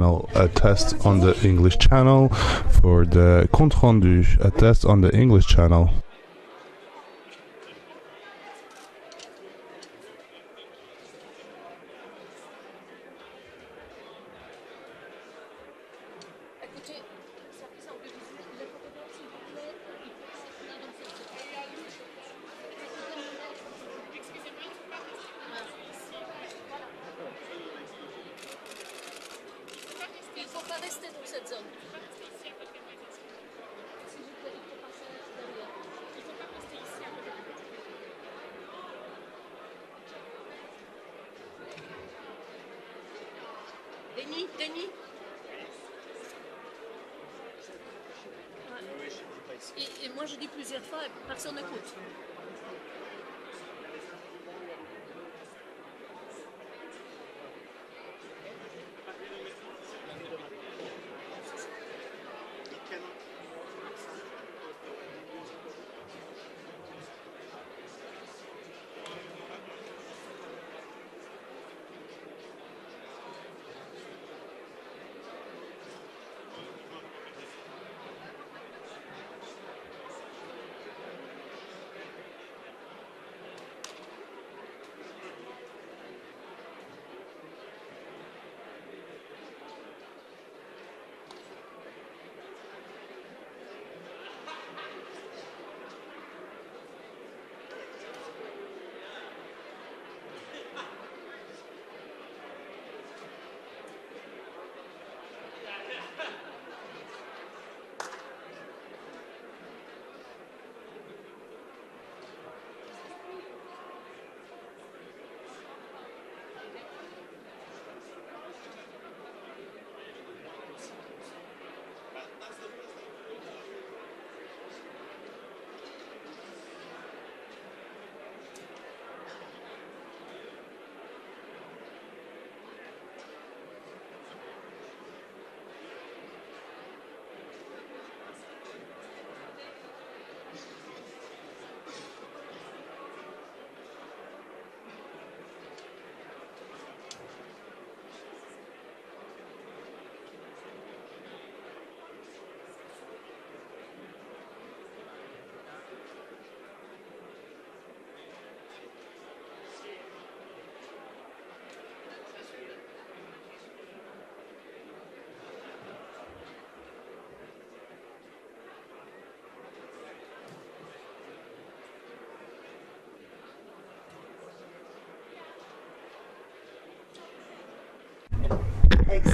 A test on the English channel for the compte rendu. A test on the English channel. Denis et moi je dis plusieurs fois et personne n'écoute.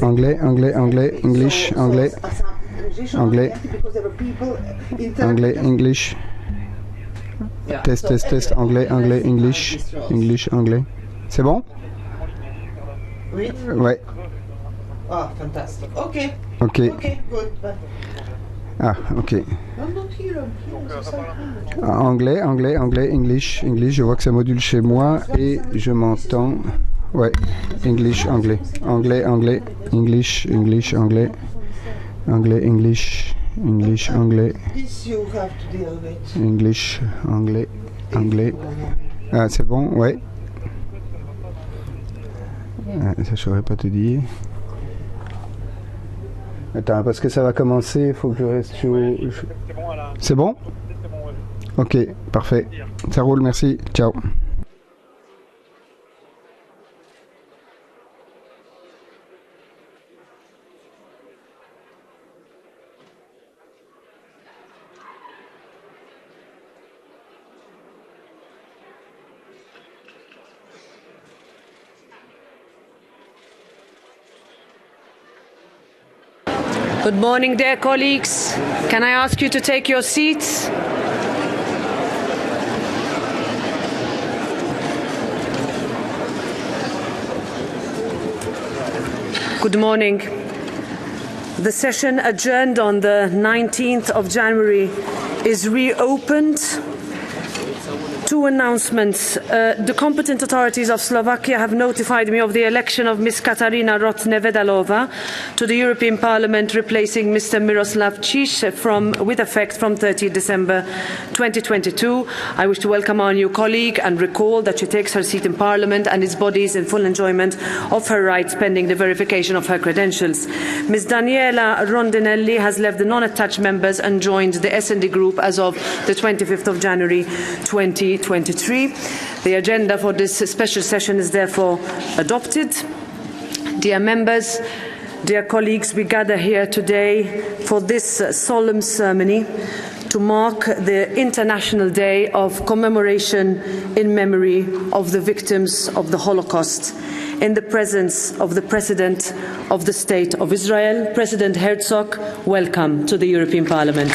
Anglais, anglais, anglais, English, anglais, anglais, anglais, English. Test, test, test, anglais, anglais, English, English, anglais. C'est bon? Oui. Ouais. Ah, fantastique. Ok. Ok. Ok, good. Ah, ok. Non, Anglais, anglais, anglais, English, English. Je vois que ça module chez moi et je m'entends. Ouais. English, anglais. Anglais, anglais, English, English, anglais. Anglais, English, English, anglais. This you have to deal with. English, anglais, anglais. Ah, c'est bon, ouais. Ah, ça, je saurais pas te dire. Attends, parce que ça va commencer, il faut que je reste sur... C'est bon? Ok, parfait. Ça roule, merci. Ciao. Good morning, dear colleagues. Can I ask you to take your seats? Good morning. The session adjourned on the 19th of January is reopened. Two announcements. The competent authorities of Slovakia have notified me of the election of Ms. Katarina Rot-Nevedalova to the European Parliament, replacing Mr. Miroslav Číš with effect from 30 December 2022. I wish to welcome our new colleague and recall that she takes her seat in Parliament and its bodies in full enjoyment of her rights pending the verification of her credentials. Ms. Daniela Rondinelli has left the non-attached members and joined the S&D group as of the 25th of January 2023. The agenda for this special session is therefore adopted. Dear members, dear colleagues, we gather here today for this solemn ceremony to mark the International Day of Commemoration in memory of the victims of the Holocaust, in the presence of the President of the State of Israel, President Herzog. Welcome to the European Parliament.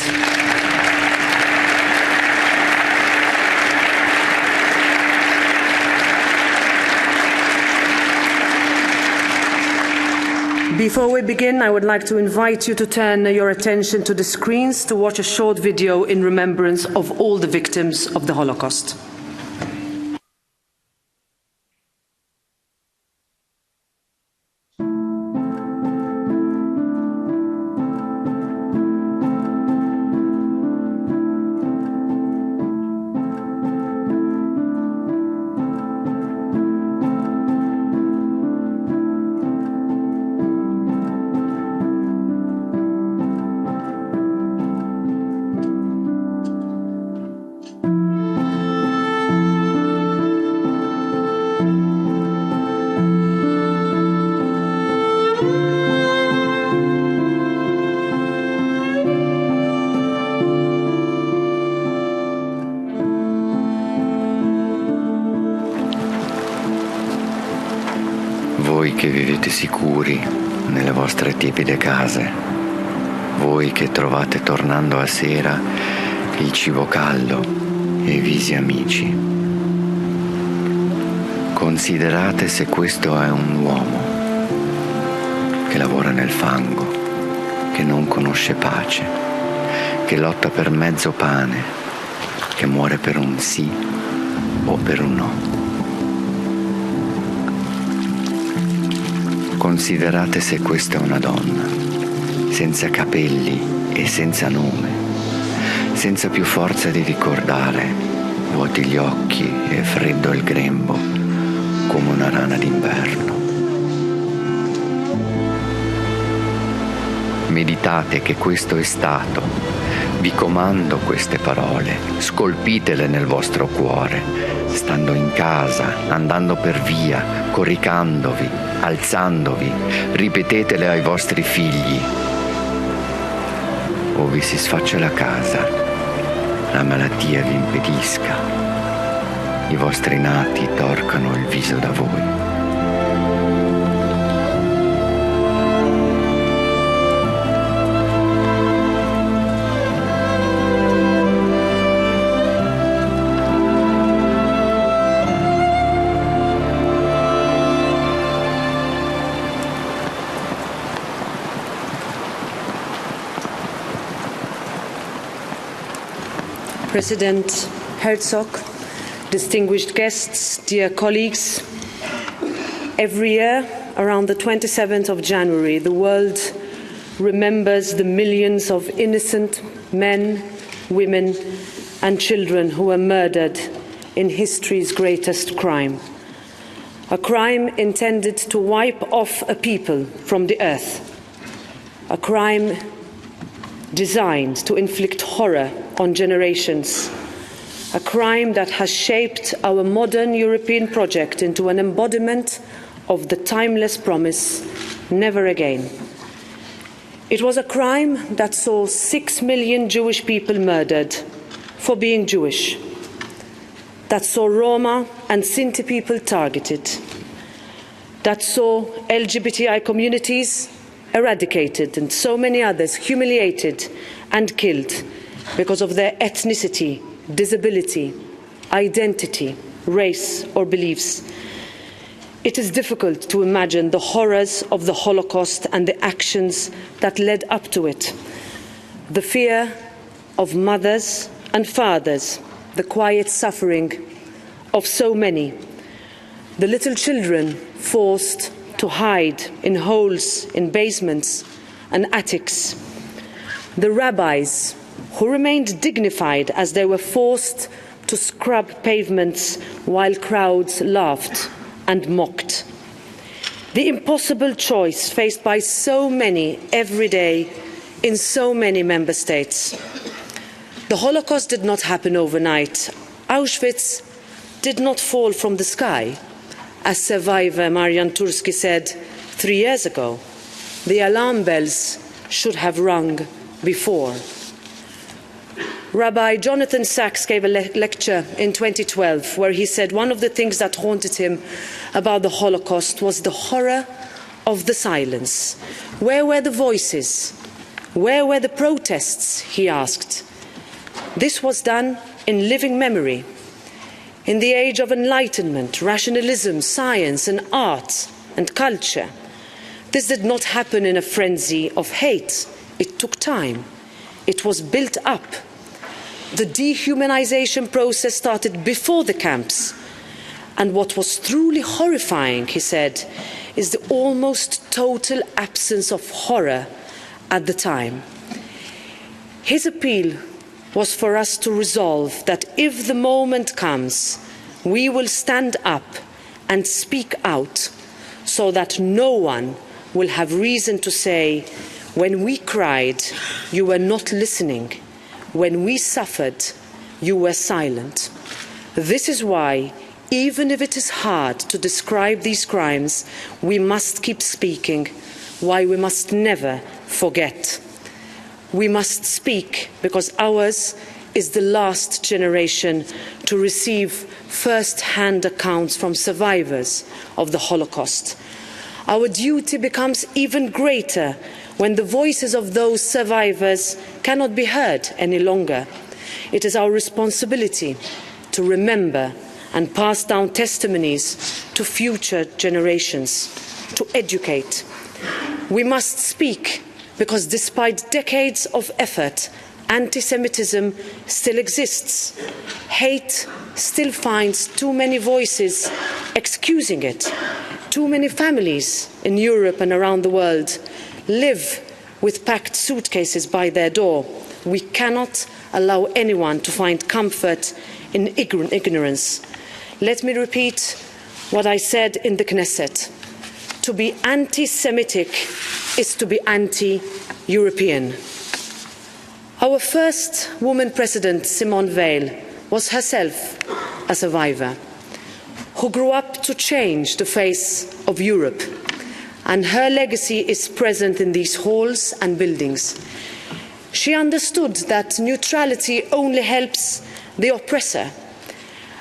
Before we begin, I would like to invite you to turn your attention to the screens to watch a short video in remembrance of all the victims of the Holocaust. Voi che vivete sicuri nelle vostre tiepide case, voi che trovate tornando a sera il cibo caldo e i visi amici, considerate se questo è un uomo che lavora nel fango, che non conosce pace, che lotta per mezzo pane, che muore per un sì o per un no. Considerate se questa è una donna, senza capelli e senza nome, senza più forza di ricordare, vuoti gli occhi e freddo il grembo, come una rana d'inverno. Meditate che questo è stato, vi comando queste parole, scolpitele nel vostro cuore, stando in casa, andando per via, coricandovi, alzandovi, ripetetele ai vostri figli. O vi si sfaccia la casa, la malattia vi impedisca, i vostri nati torcano il viso da voi. President Herzog, distinguished guests, dear colleagues, every year around the 27th of January, the world remembers the millions of innocent men, women and children who were murdered in history's greatest crime. A crime intended to wipe off a people from the earth. A crime designed to inflict horror on generations. A crime that has shaped our modern European project into an embodiment of the timeless promise, never again. It was a crime that saw 6 million Jewish people murdered for being Jewish, that saw Roma and Sinti people targeted, that saw LGBTI communities eradicated and so many others humiliated and killed because of their ethnicity, disability, identity, race or beliefs. It is difficult to imagine the horrors of the Holocaust and the actions that led up to it. The fear of mothers and fathers, the quiet suffering of so many. The little children forced to hide in holes in basements and attics. The rabbis who remained dignified as they were forced to scrub pavements while crowds laughed and mocked. The impossible choice faced by so many every day in so many member states. The Holocaust did not happen overnight. Auschwitz did not fall from the sky. As survivor Marian Turski said 3 years ago, the alarm bells should have rung before. Rabbi Jonathan Sachs gave a lecture in 2012 where he said one of the things that haunted him about the Holocaust was the horror of the silence. Where were the voices? Where were the protests? He asked. This was done in living memory. In the age of enlightenment, rationalism, science and art and culture, this did not happen in a frenzy of hate. It took time. It was built up. The dehumanization process started before the camps. And what was truly horrifying, he said, is the almost total absence of horror at the time. His appeal was for us to resolve that if the moment comes, we will stand up and speak out so that no one will have reason to say, when we cried, you were not listening. When we suffered, you were silent. This is why, even if it is hard to describe these crimes, we must keep speaking, why we must never forget. We must speak because ours is the last generation to receive first-hand accounts from survivors of the Holocaust. Our duty becomes even greater when the voices of those survivors cannot be heard any longer. It is our responsibility to remember and pass down testimonies to future generations, to educate. We must speak because despite decades of effort, anti-Semitism still exists. Hate still finds too many voices excusing it. Too many families in Europe and around the world live with packed suitcases by their door. We cannot allow anyone to find comfort in ignorance. Let me repeat what I said in the Knesset. To be anti-Semitic is to be anti-European. Our first woman president, Simone Veil, was herself a survivor who grew up to change the face of Europe. And her legacy is present in these halls and buildings. She understood that neutrality only helps the oppressor,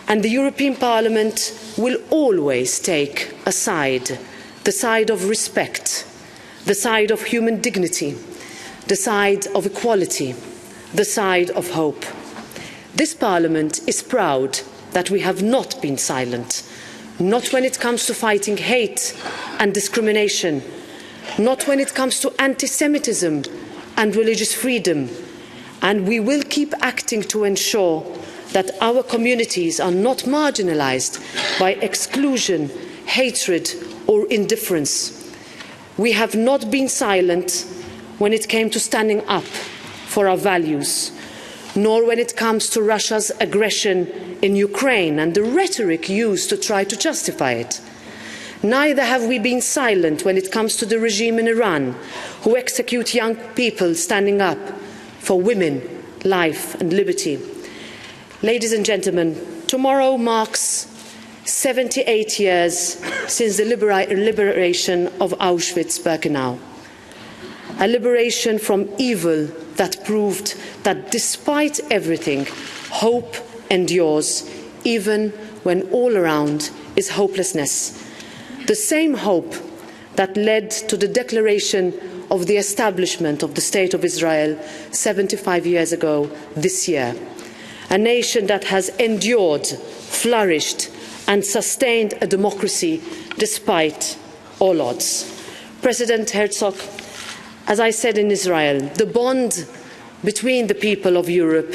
and the European Parliament will always take a side, the side of respect, the side of human dignity, the side of equality, the side of hope. This Parliament is proud that we have not been silent, not when it comes to fighting hate and discrimination, not when it comes to anti-Semitism and religious freedom, and we will keep acting to ensure that our communities are not marginalised by exclusion, hatred or indifference. We have not been silent when it came to standing up for our values, nor when it comes to Russia's aggression in Ukraine and the rhetoric used to try to justify it. Neither have we been silent when it comes to the regime in Iran, who execute young people standing up for women, life and liberty. Ladies and gentlemen, tomorrow marks 78 years since the liberation of Auschwitz-Birkenau. A liberation from evil that proved that despite everything, hope endures, even when all around is hopelessness. The same hope that led to the declaration of the establishment of the State of Israel 75 years ago this year. A nation that has endured, flourished and sustained a democracy despite all odds. President Herzog, as I said in Israel, the bond between the people of Europe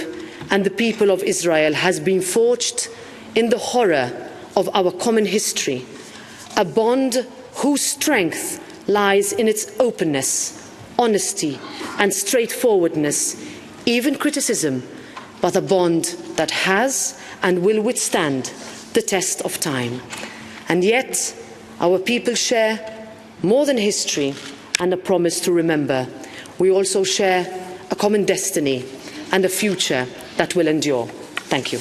and the people of Israel has been forged in the horror of our common history, a bond whose strength lies in its openness, honesty, and straightforwardness, even criticism, but a bond that has and will withstand the test of time. And yet, our people share more than history and a promise to remember. We also share a common destiny and a future that will endure. Thank you.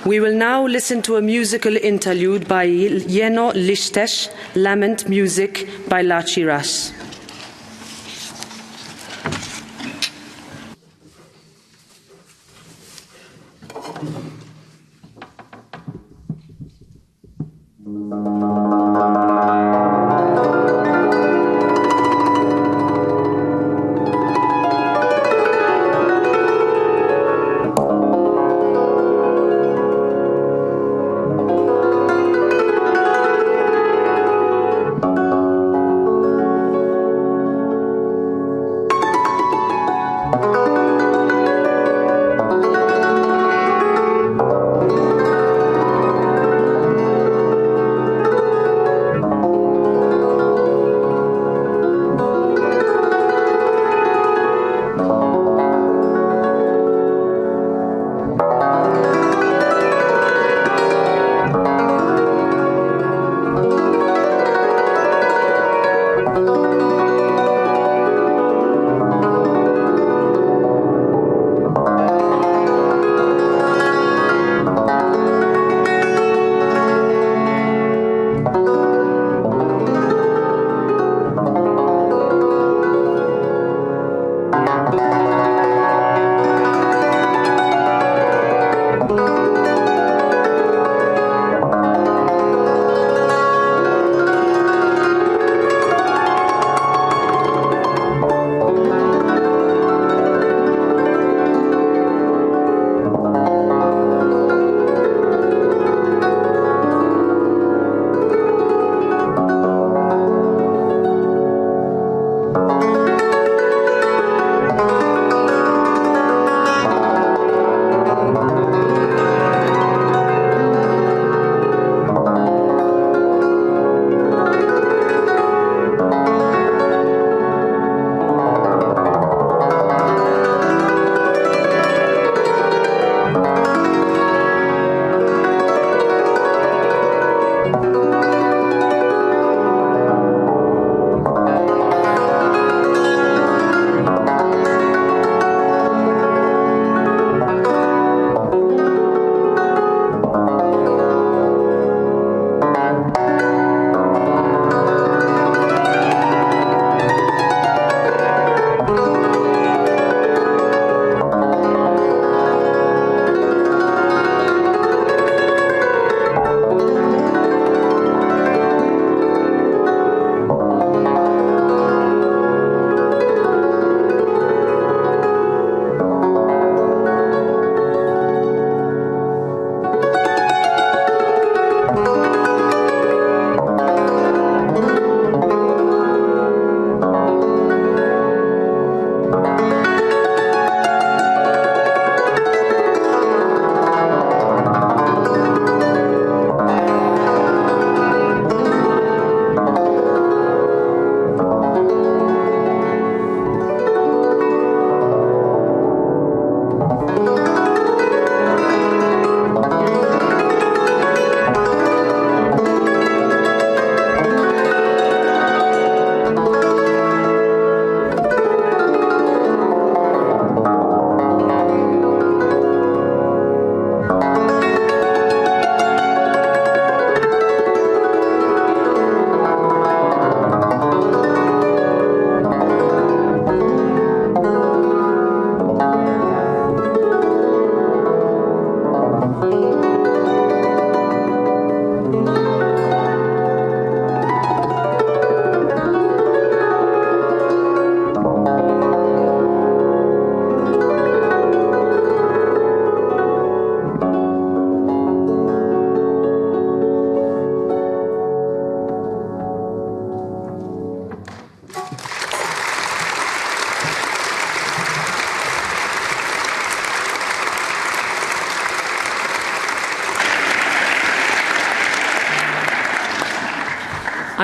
We will now listen to a musical interlude by Jenő Lisztes, Lament Music by Laci Ras.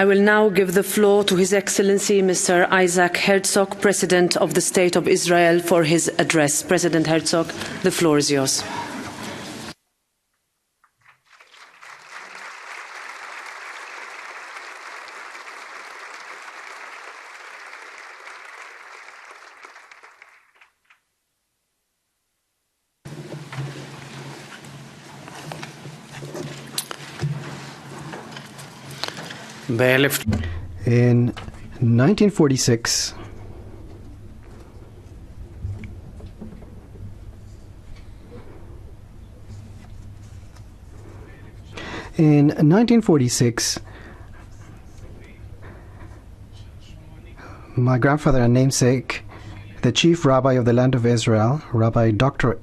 I will now give the floor to His Excellency Mr. Isaac Herzog, President of the State of Israel, for his address. President Herzog, the floor is yours. In 1946, my grandfather and namesake, the chief rabbi of the land of Israel, Rabbi Dr.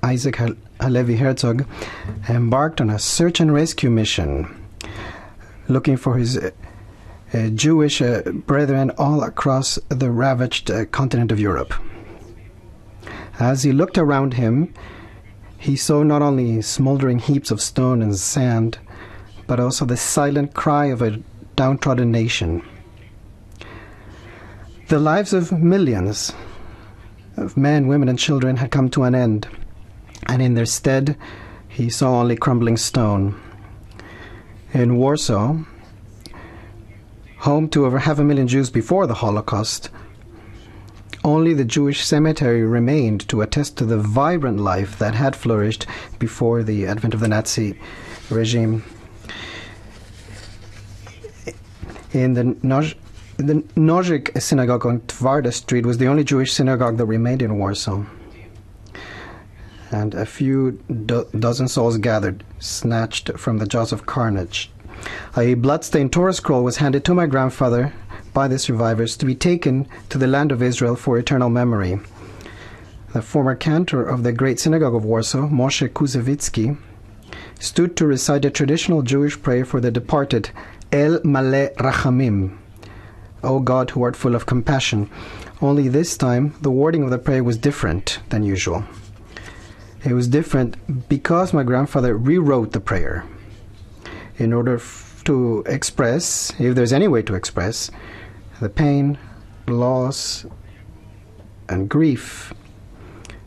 Isaac Herzog, embarked on a search and rescue mission, looking for his Jewish brethren all across the ravaged continent of Europe. As he looked around him, he saw not only smoldering heaps of stone and sand, but also the silent cry of a downtrodden nation. The lives of millions of men, women, and children had come to an end, and in their stead, he saw only crumbling stone. In Warsaw, home to over 500,000 Jews before the Holocaust, only the Jewish cemetery remained to attest to the vibrant life that had flourished before the advent of the Nazi regime. In the Nożyk synagogue on Twarda Street was the only Jewish synagogue that remained in Warsaw. And a few dozen souls gathered, snatched from the jaws of carnage. A blood-stained Torah scroll was handed to my grandfather by the survivors to be taken to the land of Israel for eternal memory. The former cantor of the Great Synagogue of Warsaw, Moshe Kuzevitsky, stood to recite a traditional Jewish prayer for the departed, El Maleh Rachamim, O God who art full of compassion. Only this time, the wording of the prayer was different than usual. It was different because my grandfather rewrote the prayer in order to express, if there's any way to express, the pain, loss, and grief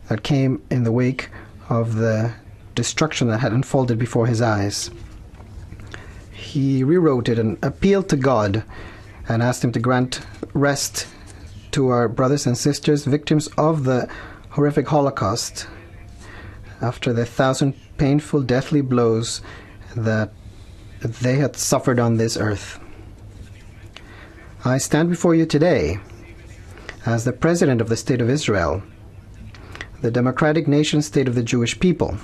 that came in the wake of the destruction that had unfolded before his eyes. He rewrote it and appealed to God and asked him to grant rest to our brothers and sisters, victims of the horrific Holocaust, after the 1,000 painful, deathly blows that they had suffered on this earth. I stand before you today as the President of the State of Israel, the democratic nation-state of the Jewish people.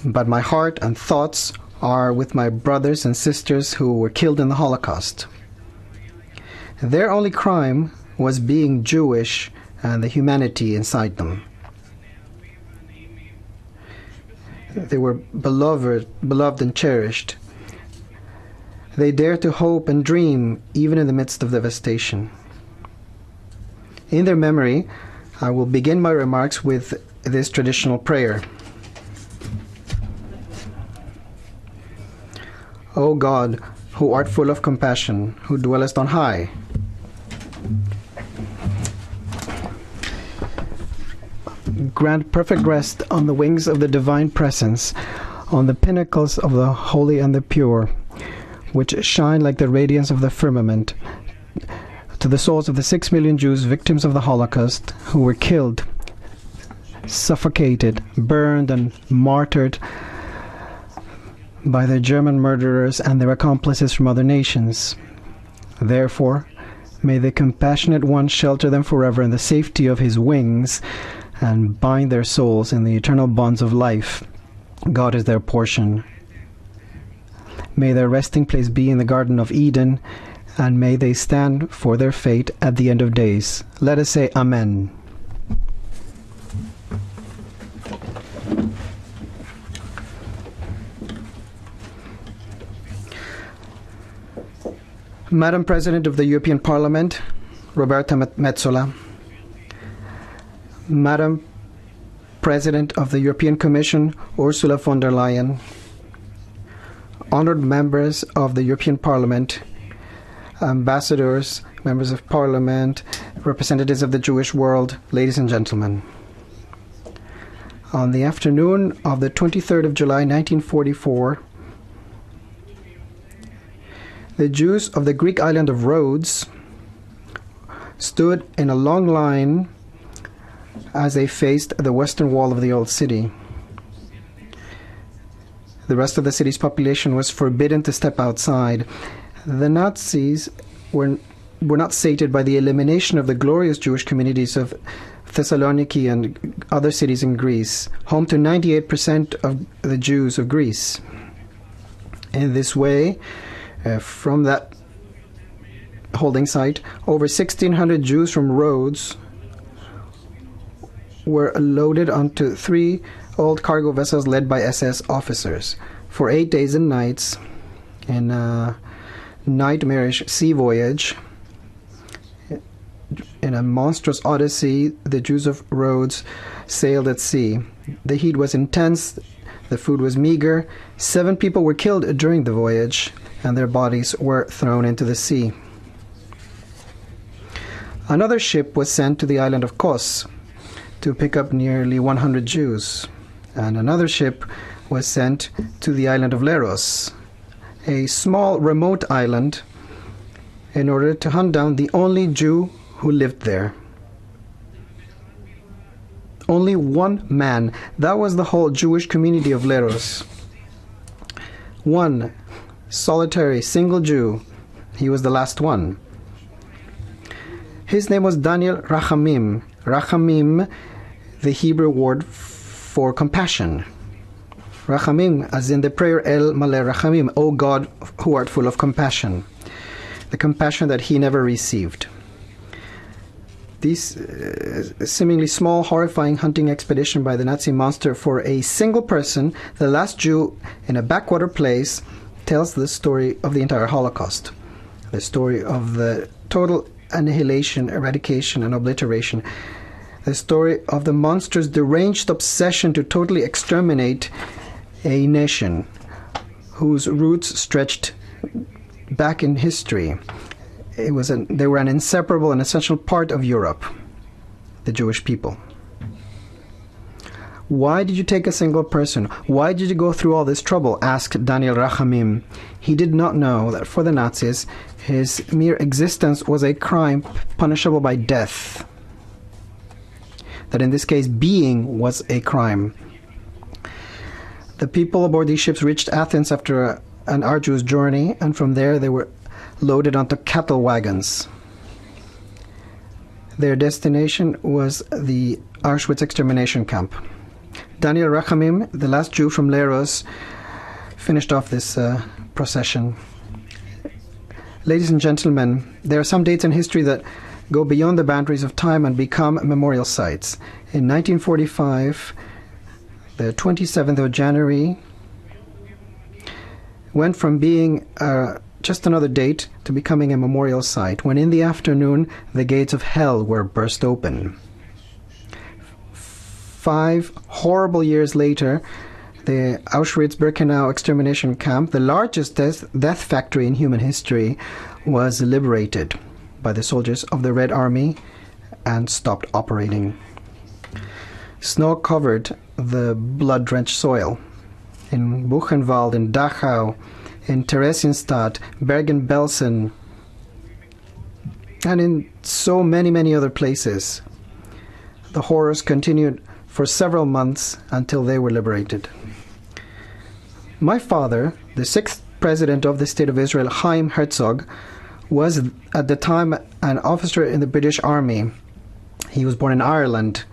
But my heart and thoughts are with my brothers and sisters who were killed in the Holocaust. Their only crime was being Jewish and the humanity inside them. They were beloved and cherished. They dared to hope and dream even in the midst of devastation. In their memory, I will begin my remarks with this traditional prayer. O God, who art full of compassion, who dwellest on high, grant perfect rest on the wings of the divine presence, on the pinnacles of the holy and the pure, which shine like the radiance of the firmament, to the souls of the 6 million Jews victims of the Holocaust who were killed, suffocated, burned, and martyred by the German murderers and their accomplices from other nations. Therefore, may the compassionate one shelter them forever in the safety of his wings and bind their souls in the eternal bonds of life. God is their portion. May their resting place be in the Garden of Eden, and may they stand for their fate at the end of days. Let us say Amen. Madam President of the European Parliament, Roberta Metsola, Madam President of the European Commission, Ursula von der Leyen, honored members of the European Parliament, ambassadors, members of Parliament, representatives of the Jewish world, ladies and gentlemen. On the afternoon of the 23rd of July 1944, the Jews of the Greek island of Rhodes stood in a long line as they faced the western wall of the old city. The rest of the city's population was forbidden to step outside. The Nazis were not sated by the elimination of the glorious Jewish communities of Thessaloniki and other cities in Greece, home to 98% of the Jews of Greece. In this way, from that holding site, over 1,600 Jews from Rhodes were loaded onto 3 old cargo vessels led by SS officers. For 8 days and nights, in a nightmarish sea voyage, in a monstrous odyssey, the Jews of Rhodes sailed at sea. The heat was intense, the food was meager. 7 people were killed during the voyage, and their bodies were thrown into the sea. Another ship was sent to the island of Kos to pick up nearly 100 Jews, and another ship was sent to the island of Leros, a small remote island, in order to hunt down the only Jew who lived there. Only one man. That was the whole Jewish community of Leros. One solitary, single Jew. He was the last one. His name was Daniel Rachamim. Rachamim, the Hebrew word for compassion. Rachamim, as in the prayer El Maleh Rachamim, O God who art full of compassion. The compassion that he never received. This seemingly small, horrifying hunting expedition by the Nazi monster for a single person, the last Jew in a backwater place, tells the story of the entire Holocaust. The story of the total annihilation, eradication, and obliteration. The story of the monster's deranged obsession to totally exterminate a nation whose roots stretched back in history. They were an inseparable and essential part of Europe, the Jewish people. Why did you take a single person? Why did you go through all this trouble? Asked Daniel Rachamim. He did not know that for the Nazis, his mere existence was a crime punishable by death. That in this case, being was a crime. The people aboard these ships reached Athens after an arduous journey, and from there they were loaded onto cattle wagons. Their destination was the Auschwitz extermination camp. Daniel Rachamim, the last Jew from Leros, finished off this procession. Ladies and gentlemen, there are some dates in history that go beyond the boundaries of time and become memorial sites. In 1945, the 27th of January went from being just another date to becoming a memorial site, when in the afternoon the gates of hell were burst open. 5 horrible years later, the Auschwitz-Birkenau extermination camp, the largest death factory in human history, was liberated by the soldiers of the Red Army and stopped operating. Snow covered the blood-drenched soil. In Buchenwald, in Dachau, in Theresienstadt, Bergen-Belsen, and in so many, many other places. The horrors continued for several months until they were liberated. My father, the 6th President of the State of Israel, Chaim Herzog, was at the time an officer in the British Army. He was born in Ireland.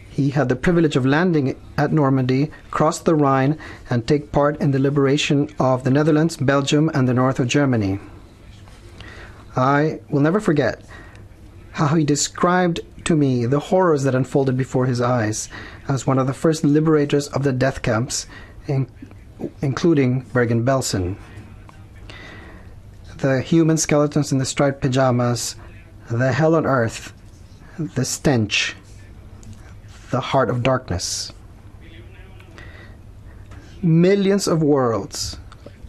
He had the privilege of landing at Normandy, cross the Rhine, and take part in the liberation of the Netherlands, Belgium, and the north of Germany. I will never forget how he described to me the horrors that unfolded before his eyes as one of the first liberators of the death camps, including Bergen-Belsen. The human skeletons in the striped pajamas, the hell on earth, the stench, the heart of darkness. Millions of worlds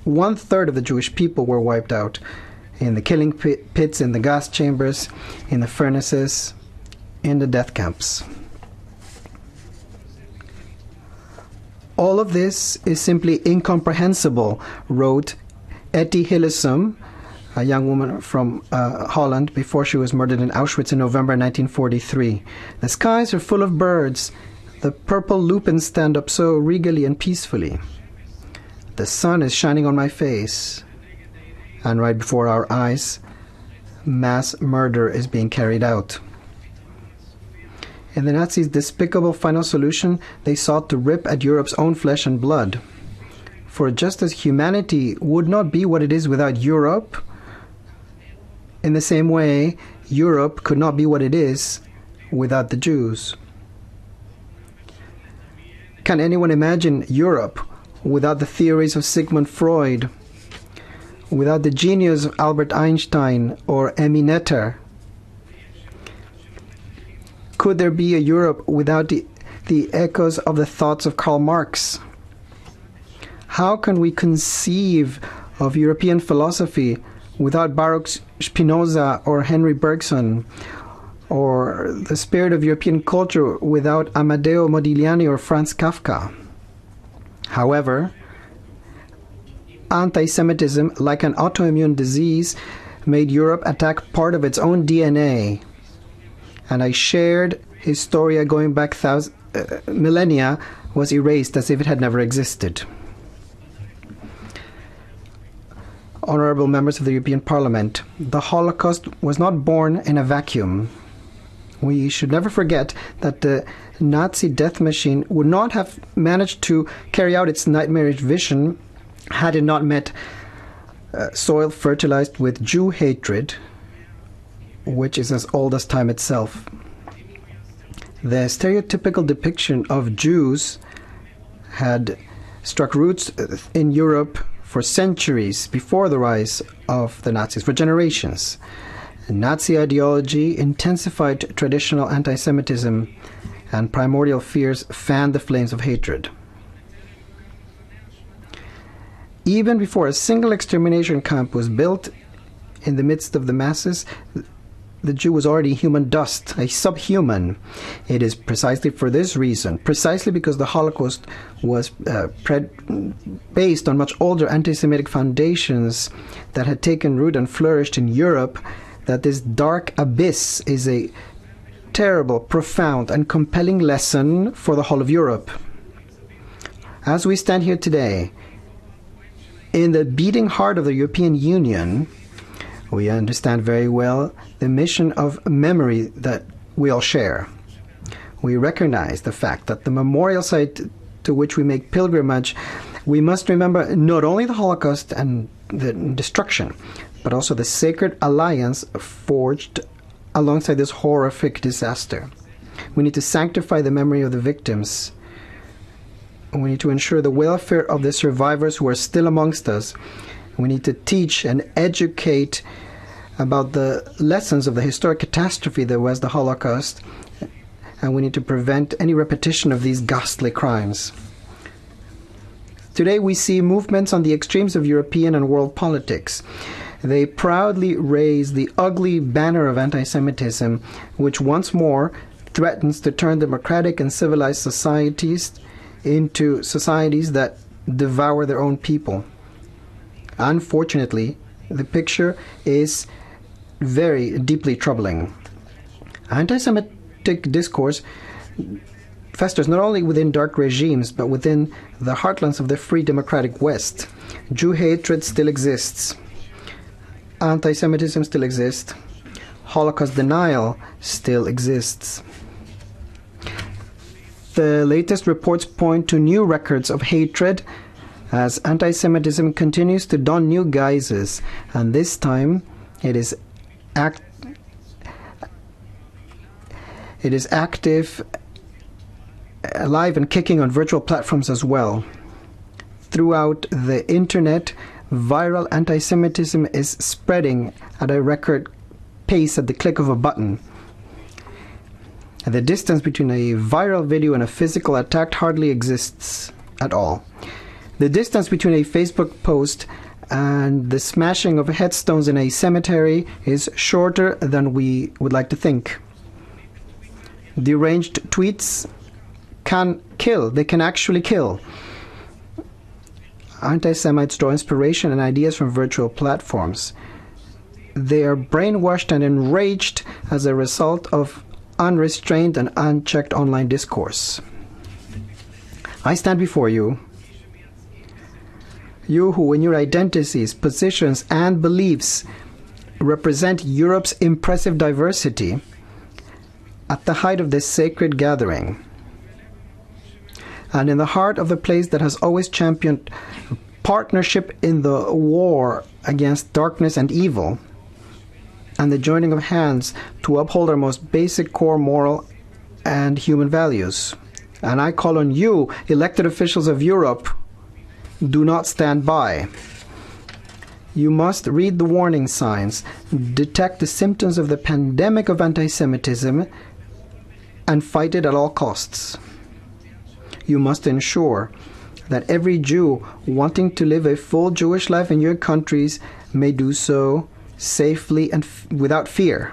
1/3 of the Jewish people were wiped out in the killing pits, in the gas chambers, in the furnaces, in the death camps. All of this is simply incomprehensible, wrote Etty Hillesum, a young woman from Holland, before she was murdered in Auschwitz in November 1943. The skies are full of birds. The purple lupins stand up so regally and peacefully. The sun is shining on my face. And right before our eyes, mass murder is being carried out. In the Nazis' despicable final solution, they sought to rip at Europe's own flesh and blood. For just as humanity would not be what it is without Europe, in the same way, Europe could not be what it is without the Jews. Can anyone imagine Europe without the theories of Sigmund Freud, without the genius of Albert Einstein or Emmy Noether? Could there be a Europe without the echoes of the thoughts of Karl Marx? How can we conceive of European philosophy without Baruch Spinoza or Henry Bergson, or the spirit of European culture without Amadeo Modigliani or Franz Kafka? However, anti-Semitism, like an autoimmune disease, made Europe attack part of its own DNA. And a shared historia going back millennia was erased as if it had never existed. Honorable members of the European Parliament, the Holocaust was not born in a vacuum. We should never forget that the Nazi death machine would not have managed to carry out its nightmarish vision had it not met soil fertilized with Jew hatred, which is as old as time itself. The stereotypical depiction of Jews had struck roots in Europe for centuries before the rise of the Nazis, for generations. Nazi ideology intensified traditional anti-Semitism, and primordial fears fanned the flames of hatred. Even before a single extermination camp was built in the midst of the masses, the Jew was already human dust, a subhuman. It is precisely for this reason, precisely because the Holocaust was based on much older anti-Semitic foundations that had taken root and flourished in Europe, that this dark abyss is a terrible, profound, and compelling lesson for the whole of Europe. As we stand here today, in the beating heart of the European Union, we understand very well the mission of memory that we all share. We recognize the fact that the memorial site to which we make pilgrimage, we must remember not only the Holocaust and the destruction, but also the sacred alliance forged alongside this horrific disaster. We need to sanctify the memory of the victims. We need to ensure the welfare of the survivors who are still amongst us. We need to teach and educate about the lessons of the historic catastrophe that was the Holocaust, and we need to prevent any repetition of these ghastly crimes. Today we see movements on the extremes of European and world politics. They proudly raise the ugly banner of anti-Semitism, which once more threatens to turn democratic and civilized societies into societies that devour their own people. Unfortunately, the picture is very deeply troubling. Anti-Semitic discourse festers not only within dark regimes, but within the heartlands of the free democratic West. Jew hatred still exists. Anti-Semitism still exists. Holocaust denial still exists. The latest reports point to new records of hatred as anti-Semitism continues to don new guises, and this time it is active, alive and kicking on virtual platforms as well. Throughout the internet, viral anti-Semitism is spreading at a record pace at the click of a button. The distance between a viral video and a physical attack hardly exists at all. The distance between a Facebook post and the smashing of headstones in a cemetery is shorter than we would like to think. Deranged tweets can kill. They can actually kill. Anti-Semites draw inspiration and ideas from virtual platforms. They are brainwashed and enraged as a result of unrestrained and unchecked online discourse. I stand before you, you who in your identities, positions, and beliefs represent Europe's impressive diversity, at the height of this sacred gathering, and in the heart of the place that has always championed partnership in the war against darkness and evil, and the joining of hands to uphold our most basic core moral and human values. And I call on you, elected officials of Europe, do not stand by. You must read the warning signs, detect the symptoms of the pandemic of anti-Semitism, and fight it at all costs. You must ensure that every Jew wanting to live a full Jewish life in your countries may do so safely and without fear.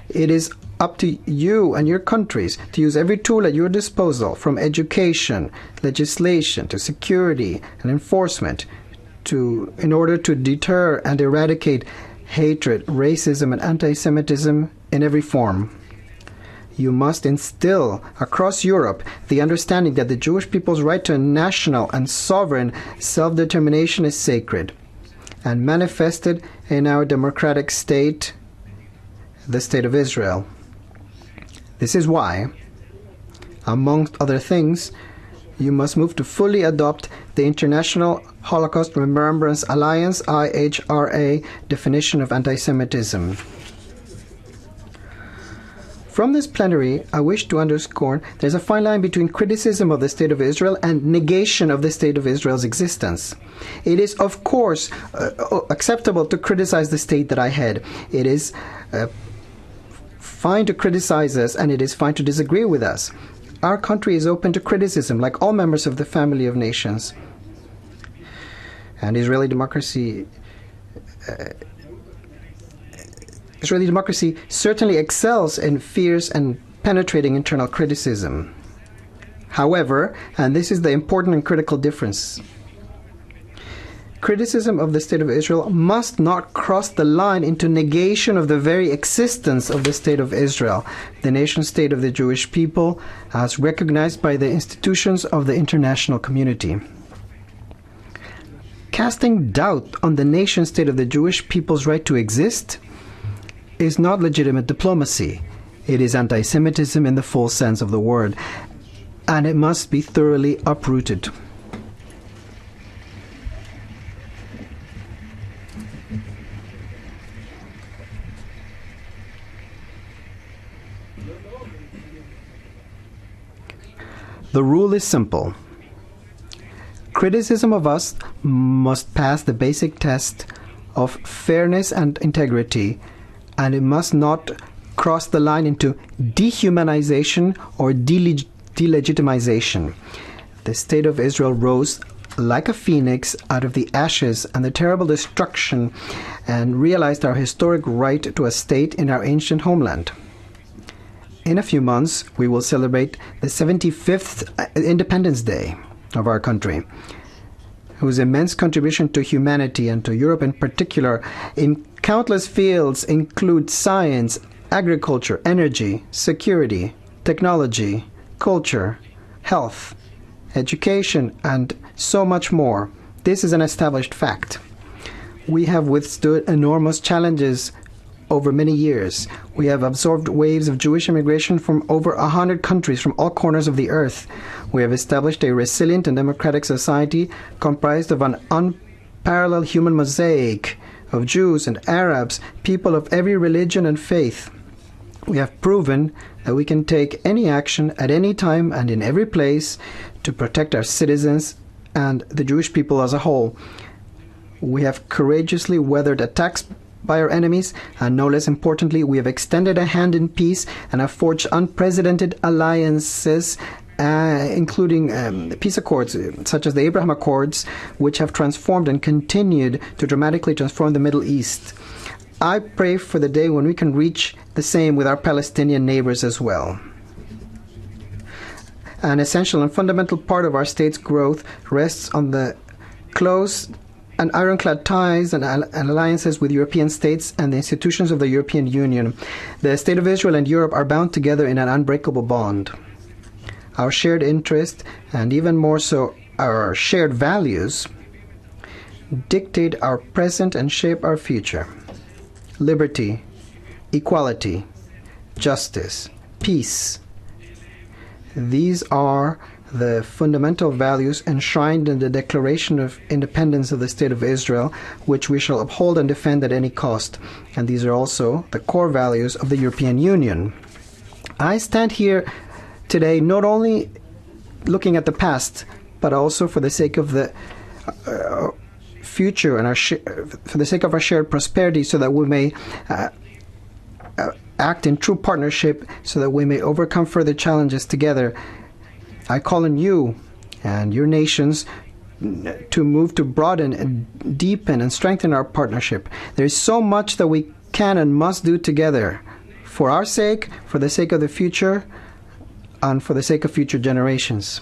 It is up to you and your countries to use every tool at your disposal, from education, legislation, to security and enforcement, in order to deter and eradicate hatred, racism, and anti-Semitism in every form. You must instill across Europe the understanding that the Jewish people's right to national and sovereign self-determination is sacred and manifested in our democratic state, the State of Israel. This is why, amongst other things, you must move to fully adopt the International Holocaust Remembrance Alliance, IHRA, definition of anti-Semitism. From this plenary, I wish to underscore there's a fine line between criticism of the State of Israel and negation of the State of Israel's existence. It is, of course, acceptable to criticize the state that I head. It is fine to criticize us, and it is fine to disagree with us. Our country is open to criticism, like all members of the family of nations. And Israeli democracy certainly excels in fierce and penetrating internal criticism. However, and this is the important and critical difference, criticism of the State of Israel must not cross the line into negation of the very existence of the State of Israel, the nation-state of the Jewish people, as recognized by the institutions of the international community. Casting doubt on the nation-state of the Jewish people's right to exist is not legitimate diplomacy. It is anti-Semitism in the full sense of the word, and it must be thoroughly uprooted. The rule is simple. Criticism of us must pass the basic test of fairness and integrity, and it must not cross the line into dehumanization or delegitimization. The State of Israel rose like a phoenix out of the ashes and the terrible destruction and realized our historic right to a state in our ancient homeland. In a few months, we will celebrate the 75th Independence Day of our country, whose immense contribution to humanity and to Europe in particular in countless fields include science, agriculture, energy, security, technology, culture, health, education, and so much more. This is an established fact. We have withstood enormous challenges over many years. We have absorbed waves of Jewish immigration from over 100 countries from all corners of the earth. We have established a resilient and democratic society comprised of an unparalleled human mosaic of Jews and Arabs, people of every religion and faith. We have proven that we can take any action at any time and in every place to protect our citizens and the Jewish people as a whole. We have courageously weathered attacks by our enemies, and no less importantly, we have extended a hand in peace and have forged unprecedented alliances including peace accords, such as the Abraham Accords, which have transformed and continued to dramatically transform the Middle East. I pray for the day when we can reach the same with our Palestinian neighbors as well. An essential and fundamental part of our state's growth rests on the close and ironclad ties and alliances with European states and the institutions of the European Union. The State of Israel and Europe are bound together in an unbreakable bond. Our shared interest, and even more so our shared values, dictate our present and shape our future. Liberty, equality, justice, peace. These are the fundamental values enshrined in the Declaration of Independence of the State of Israel, which we shall uphold and defend at any cost. And these are also the core values of the European Union. I stand here today not only looking at the past, but also for the sake of the future and for the sake of our shared prosperity, so that we may act in true partnership, so that we may overcome further challenges together. I call on you and your nations to move to broaden and deepen and strengthen our partnership. There is so much that we can and must do together for our sake, for the sake of the future, and for the sake of future generations.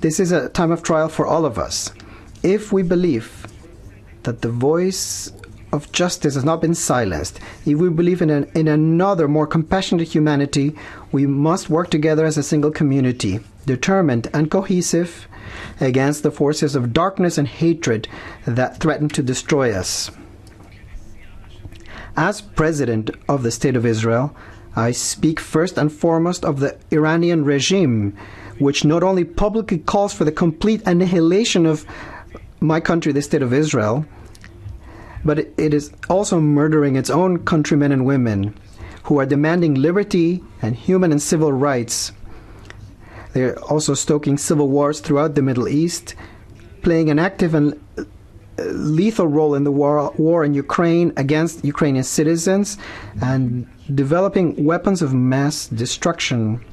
This is a time of trial for all of us. If we believe that the voice of justice has not been silenced, if we believe in another more compassionate humanity, we must work together as a single community, determined and cohesive against the forces of darkness and hatred that threaten to destroy us. As President of the State of Israel, I speak first and foremost of the Iranian regime, which not only publicly calls for the complete annihilation of my country, the State of Israel, but it is also murdering its own countrymen and women who are demanding liberty and human and civil rights. They are also stoking civil wars throughout the Middle East, playing an active and lethal role in the war in Ukraine against Ukrainian citizens, and developing weapons of mass destruction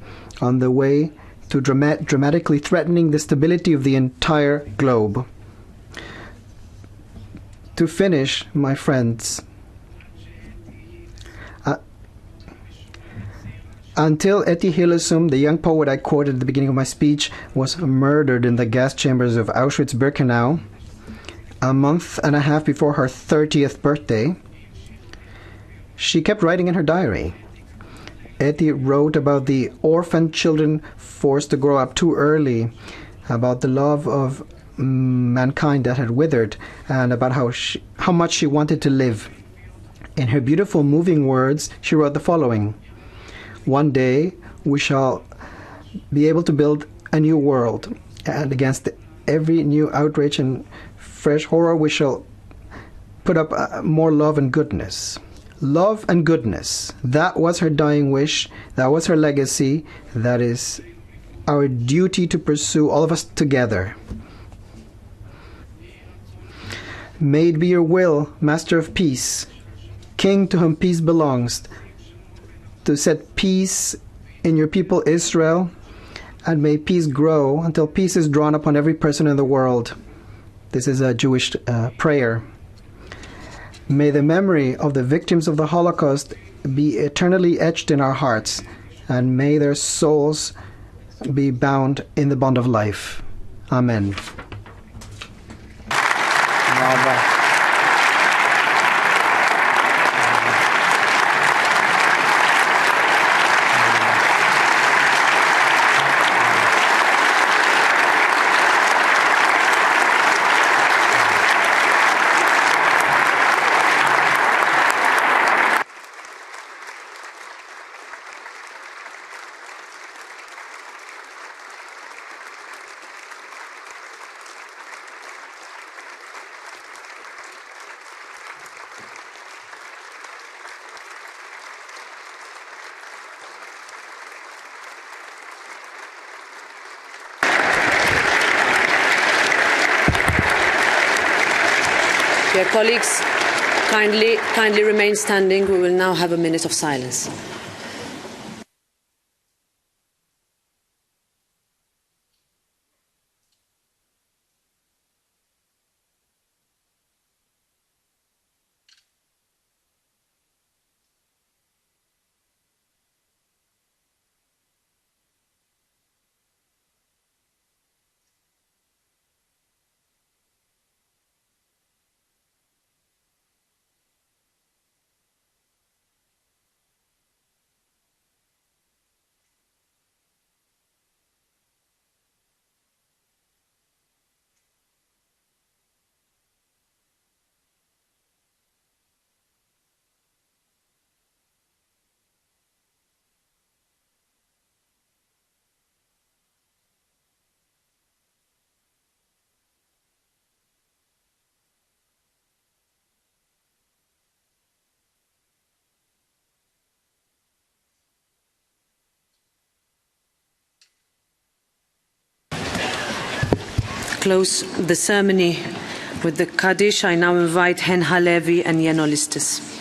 on the way to dramatically threatening the stability of the entire globe. To finish, my friends, until Etty Hillesum, the young poet I quoted at the beginning of my speech, was murdered in the gas chambers of Auschwitz-Birkenau, a month and a half before her 30th birthday, she kept writing in her diary. Etty wrote about the orphaned children forced to grow up too early, about the love of mankind that had withered, and about how much she wanted to live. In her beautiful, moving words, she wrote the following: "One day we shall be able to build a new world, and against every new outrage and fresh horror we shall put up more love and goodness." Love and goodness. That was her dying wish. That was her legacy. That is our duty to pursue, all of us together. May it be your will, Master of Peace, King to whom peace belongs, to set peace in your people Israel, and may peace grow until peace is drawn upon every person in the world. This is a Jewish prayer. May the memory of the victims of the Holocaust be eternally etched in our hearts, and may their souls be bound in the bond of life. Amen. Dear colleagues, kindly remain standing. We will now have a minute of silence. close the ceremony with the Kaddish, I now invite Hen Halevi and Jenő Lisztes.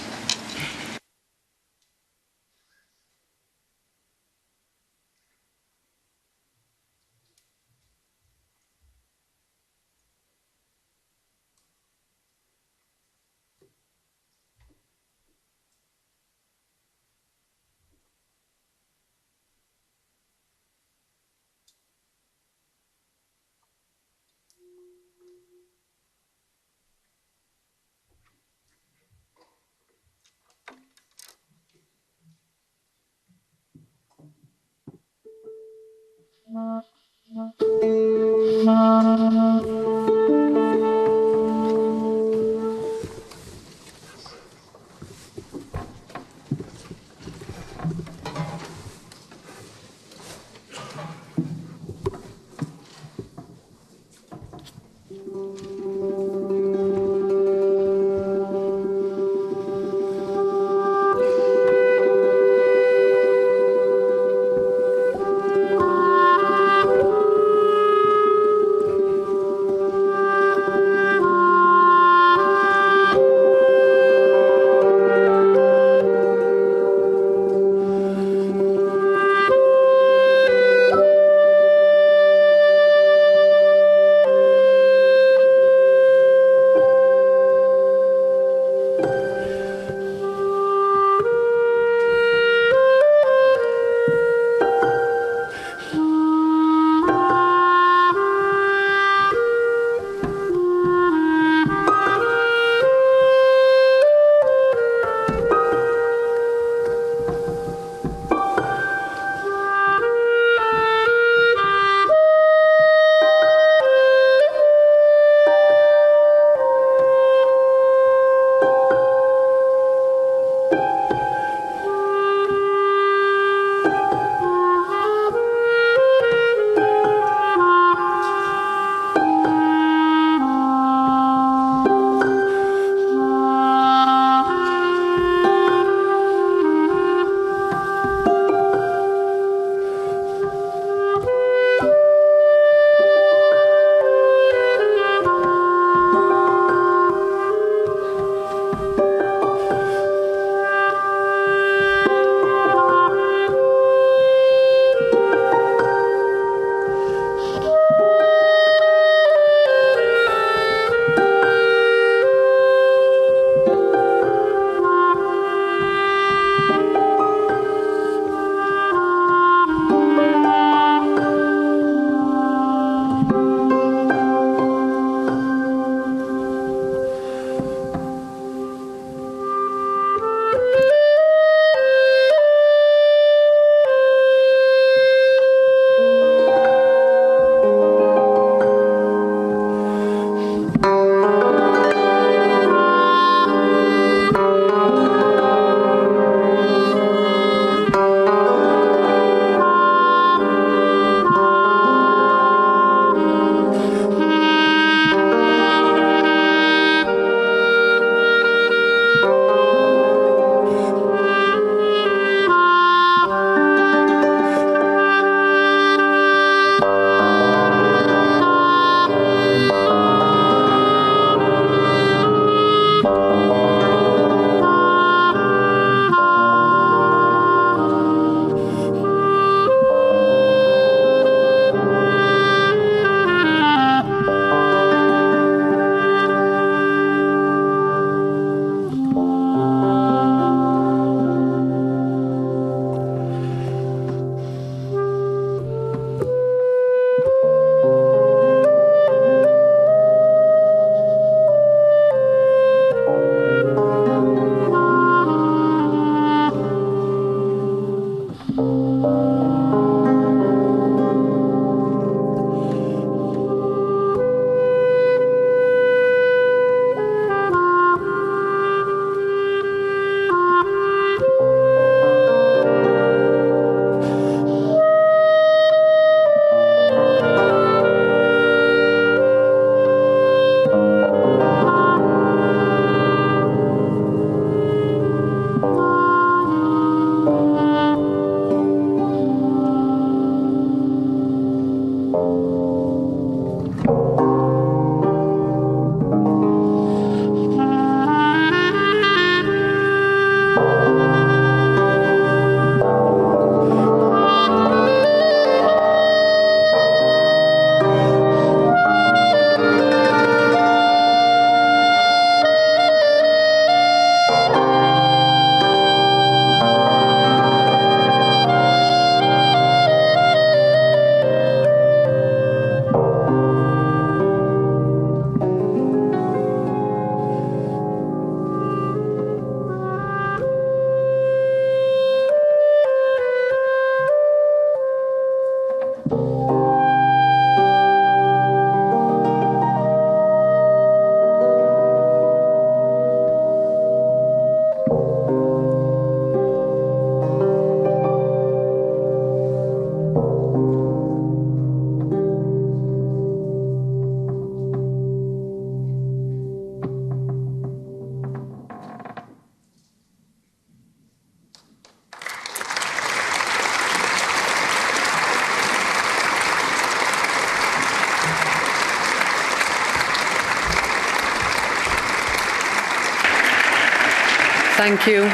Thank you.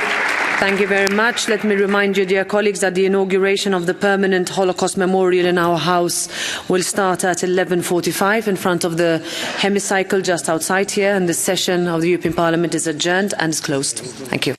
Thank you very much. Let me remind you, dear colleagues, that the inauguration of the permanent Holocaust memorial in our house will start at 11:45 in front of the hemicycle just outside here, and the session of the European Parliament is adjourned and is closed. Thank you.